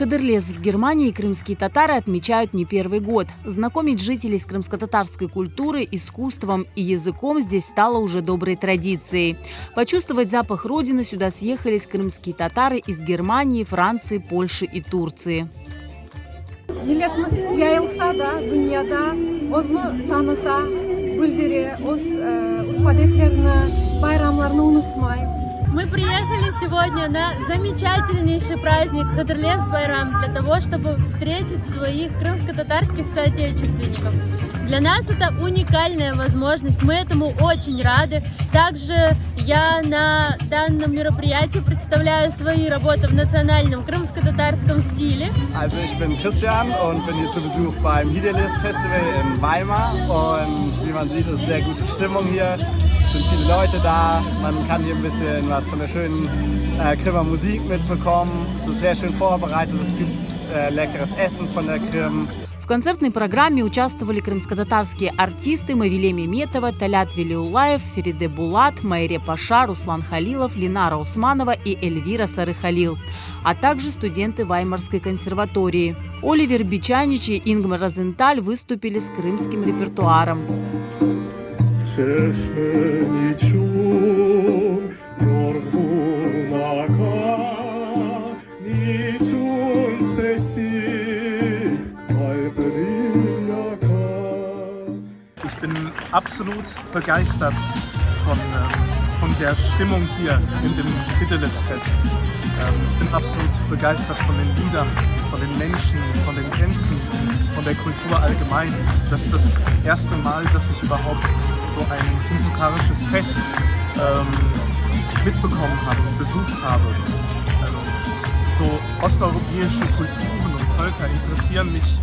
Хадырлез в Германии крымские татары отмечают не первый год. Знакомить жителей с крымско-татарской культурой, искусством и языком здесь стало уже доброй традицией. Почувствовать запах родины сюда съехались крымские татары из Германии, Франции, Польши и Турции. Milletimiz yayılsa da dünyada onu tanıta, bildirir, adetlerini, bayramlarını unutmayın. Мы приехали сегодня на замечательнейший праздник Хадырлез Байрам для того, чтобы встретить своих крымско-татарских соотечественников. Для нас это уникальная возможность, мы этому очень рады. Также я на данном мероприятии представляю свои работы в национальном крымско-татарском стиле. Also ich bin Christian und bin hier zu Besuch beim Hidderles Festival in Weimar und wie man sieht, ist sehr gute Stimmung hier. Es sind viele Leute da, man kann hier ein bisschen was von der schönen Krimmer Musik mitbekommen. Es ist sehr schön vorbereitet, es gibt leckeres Essen von der Krim. В концертной программе участвовали крымско-татарские артисты Мавиле Меметова, Талят Велиулаев, Фериде Булат, Майре Паша, Руслан Халилов, Линара Усманова и Эльвира Сары-Халил, а также студенты Ваймарской консерватории. Оливер Бичанич и Ингмар Розенталь выступили с крымским репертуаром. Ich bin absolut begeistert von der Stimmung hier in dem Hidderles-Fest. Ich bin absolut begeistert von den Liedern, von den Menschen, von den Tänzen, von der Kultur allgemein. Das ist das erste Mal, dass ich überhaupt so ein krimtatarisches Fest mitbekommen habe und besucht habe. So osteuropäische Kulturen und Völker interessieren mich.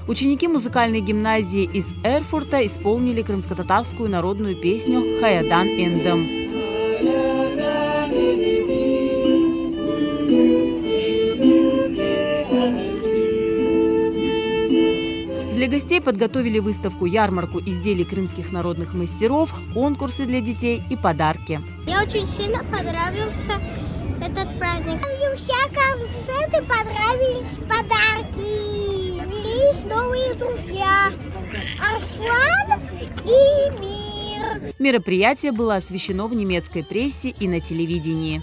Ученики музыкальной гимназии из Эрфурта исполнили крымско-татарскую народную песню «Хаядан эндем». Для гостей подготовили выставку-ярмарку изделий крымских народных мастеров, конкурсы для детей и подарки. Мне очень сильно понравился этот праздник. Мне все концерты понравились, подарки. Велись новые друзья. Арслан и Мир. Мероприятие было освещено в немецкой прессе и на телевидении.